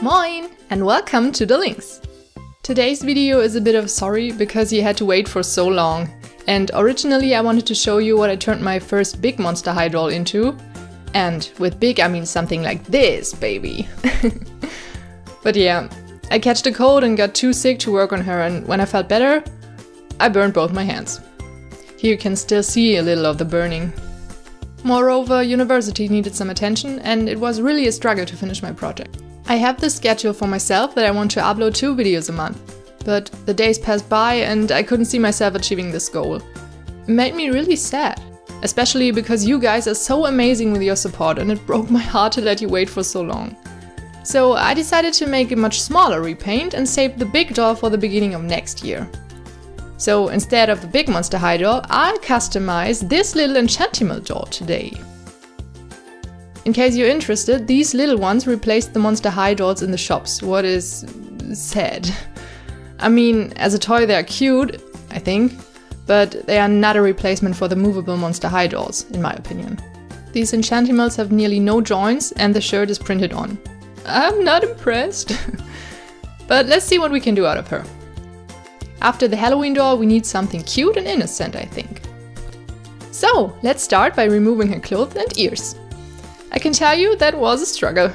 Moin and welcome to the links! Today's video is a bit of sorry because you had to wait for so long. And originally I wanted to show you what I turned my first big monster high doll into. And with big I mean something like this, baby! But yeah, I catched a cold and got too sick to work on her, and when I felt better, I burned both my hands. Here you can still see a little of the burning. Moreover, university needed some attention and it was really a struggle to finish my project. I have this schedule for myself that I want to upload 2 videos a month, but the days passed by and I couldn't see myself achieving this goal. It made me really sad, especially because you guys are so amazing with your support and it broke my heart to let you wait for so long. So I decided to make a much smaller repaint and save the big doll for the beginning of next year. So instead of the big monster high doll, I'll customize this little Enchantimals doll today. In case you're interested, these little ones replaced the monster high dolls in the shops, what is sad. I mean, as a toy they're cute, I think, but they are not a replacement for the movable monster high dolls, in my opinion. These Enchantimals have nearly no joints and the shirt is printed on. I'm not impressed. But let's see what we can do out of her. After the Halloween doll we need something cute and innocent, I think. So, let's start by removing her clothes and ears. I can tell you that was a struggle.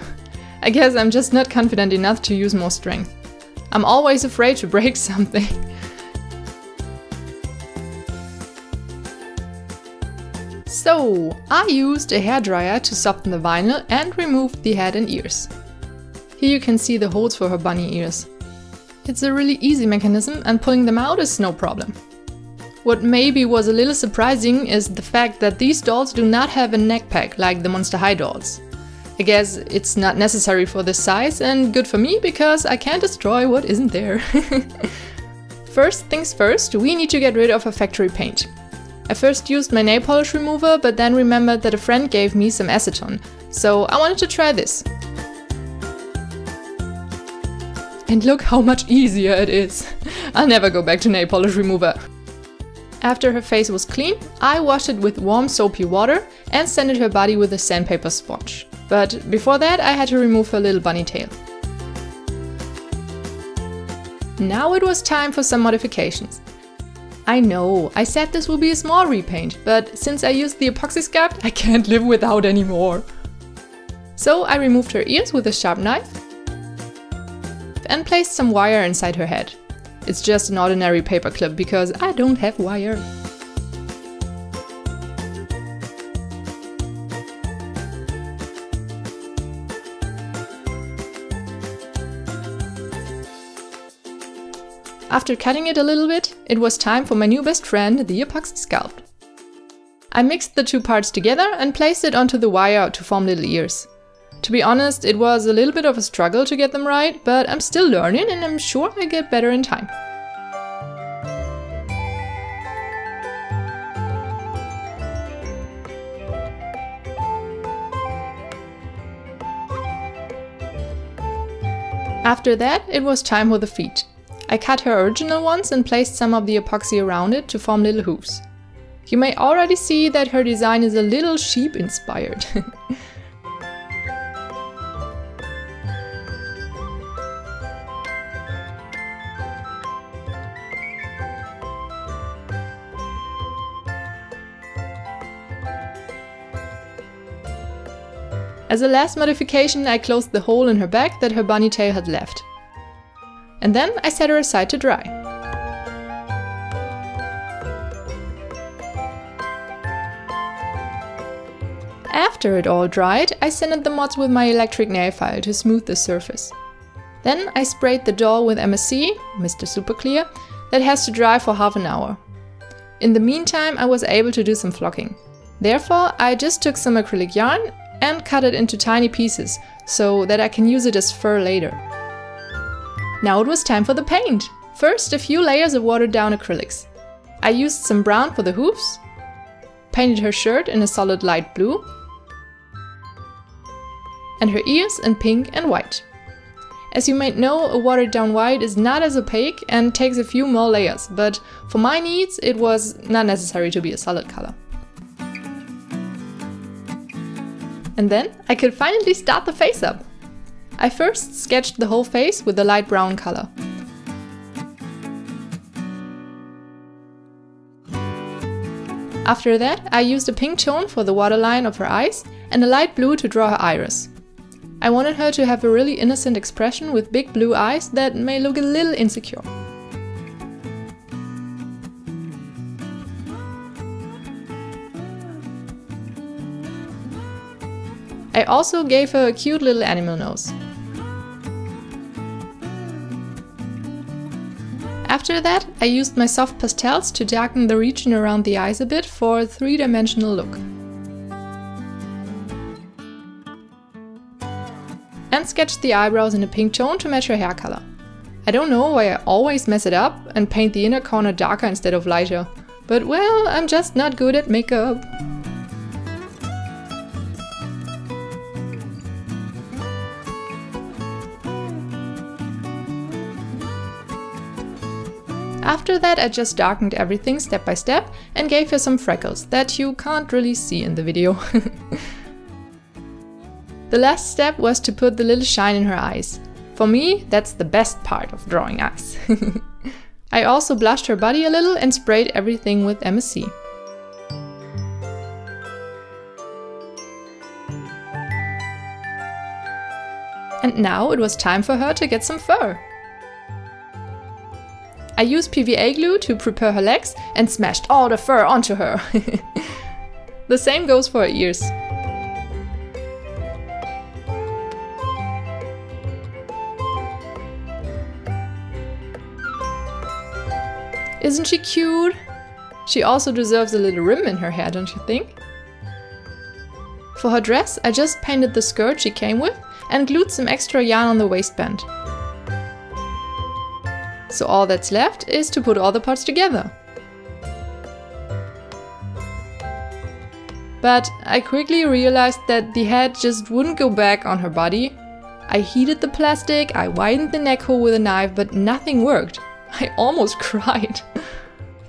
I guess I'm just not confident enough to use more strength. I'm always afraid to break something. So, I used a hairdryer to soften the vinyl and removed the head and ears. Here you can see the holes for her bunny ears. It's a really easy mechanism and pulling them out is no problem. What maybe was a little surprising is the fact that these dolls do not have a neck pack like the Monster High dolls. I guess it's not necessary for this size and good for me because I can't destroy what isn't there. First things first, we need to get rid of a factory paint. I first used my nail polish remover, but then remembered that a friend gave me some acetone, so I wanted to try this. And look how much easier it is. I'll never go back to nail polish remover. After her face was clean, I washed it with warm soapy water and sanded her body with a sandpaper sponge. But before that I had to remove her little bunny tail. Now it was time for some modifications. I know, I said this will be a small repaint, but since I used the Apoxie sculpt, I can't live without anymore. So I removed her ears with a sharp knife and placed some wire inside her head. It's just an ordinary paper clip because I don't have wire. After cutting it a little bit, it was time for my new best friend, the Apoxie sculpt. I mixed the 2 parts together and placed it onto the wire to form little ears. To be honest, it was a little bit of a struggle to get them right, but I'm still learning and I'm sure I get better in time. After that, it was time for the feet. I cut her original ones and placed some of the epoxy around it to form little hooves. You may already see that her design is a little sheep inspired. As a last modification, I closed the hole in her back that her bunny tail had left. And then I set her aside to dry. After it all dried, I sanded the mods with my electric nail file to smooth the surface. Then I sprayed the doll with MSC, Mr. Super Clear, that has to dry for half an hour. In the meantime, I was able to do some flocking. Therefore, I just took some acrylic yarn and cut it into tiny pieces, so that I can use it as fur later. Now it was time for the paint! First, a few layers of watered down acrylics. I used some brown for the hooves, painted her shirt in a solid light blue, and her ears in pink and white. As you might know, a watered down white is not as opaque and takes a few more layers, but for my needs it was not necessary to be a solid color. And then I could finally start the face up. I first sketched the whole face with a light brown color. After that, I used a pink tone for the waterline of her eyes and a light blue to draw her iris. I wanted her to have a really innocent expression with big blue eyes that may look a little insecure. I also gave her a cute little animal nose. After that, I used my soft pastels to darken the region around the eyes a bit for a three-dimensional look. And sketched the eyebrows in a pink tone to match her hair color. I don't know why I always mess it up and paint the inner corner darker instead of lighter, but well, I'm just not good at makeup. After that, I just darkened everything step by step and gave her some freckles that you can't really see in the video. The last step was to put the little shine in her eyes. For me, that's the best part of drawing eyes. I also blushed her body a little and sprayed everything with MSC. And now it was time for her to get some fur. I used PVA glue to prepare her legs and smashed all the fur onto her. The same goes for her ears. Isn't she cute? She also deserves a little rim in her hair, don't you think? For her dress, I just painted the skirt she came with and glued some extra yarn on the waistband. So all that's left is to put all the parts together. But I quickly realized that the head just wouldn't go back on her body. I heated the plastic, I widened the neck hole with a knife, but nothing worked. I almost cried.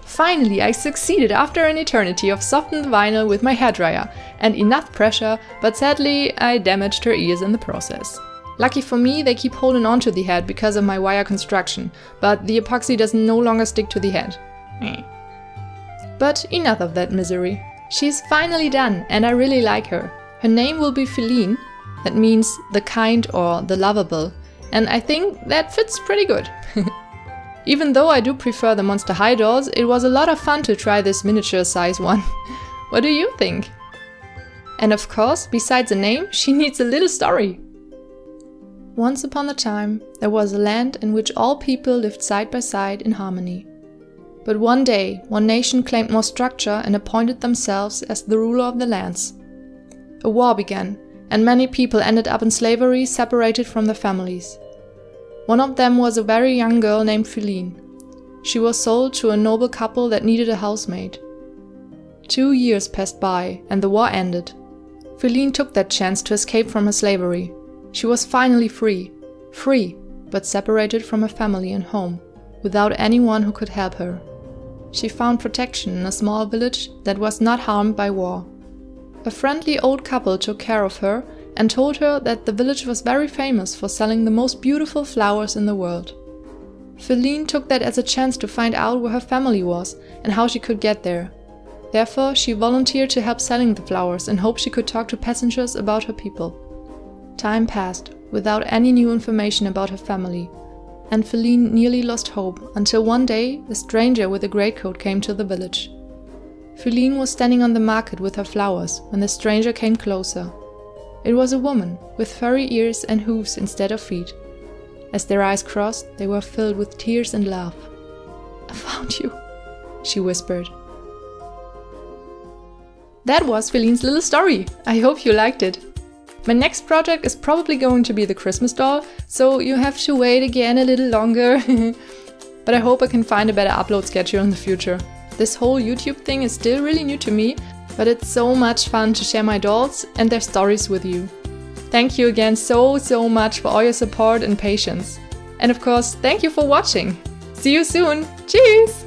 Finally, I succeeded after an eternity of softened vinyl with my hairdryer and enough pressure, but sadly I damaged her ears in the process. Lucky for me, they keep holding on to the head because of my wire construction, but the epoxy does no longer stick to the head. But enough of that misery. She's finally done and I really like her. Her name will be Philine, that means the kind or the lovable, and I think that fits pretty good. Even though I do prefer the Monster High dolls, it was a lot of fun to try this miniature size one. What do you think? And of course, besides a name, she needs a little story. Once upon a time, there was a land in which all people lived side by side in harmony. But one day, one nation claimed more structure and appointed themselves as the ruler of the lands. A war began, and many people ended up in slavery, separated from their families. One of them was a very young girl named Philine. She was sold to a noble couple that needed a housemaid. 2 years passed by and the war ended. Philine took that chance to escape from her slavery. She was finally free. Free, but separated from her family and home, without anyone who could help her. She found protection in a small village that was not harmed by war. A friendly old couple took care of her and told her that the village was very famous for selling the most beautiful flowers in the world. Philine took that as a chance to find out where her family was and how she could get there. Therefore, she volunteered to help selling the flowers in hopes she could talk to passengers about her people. Time passed, without any new information about her family, and Philine nearly lost hope until one day a stranger with a greatcoat came to the village. Philine was standing on the market with her flowers when the stranger came closer. It was a woman, with furry ears and hooves instead of feet. As their eyes crossed, they were filled with tears and love. "I found you," she whispered. That was Philine's little story. I hope you liked it. My next project is probably going to be the Christmas doll, so you have to wait again a little longer. But I hope I can find a better upload schedule in the future. This whole YouTube thing is still really new to me, but it's so much fun to share my dolls and their stories with you. Thank you again so much for all your support and patience. And of course, thank you for watching. See you soon. Cheers!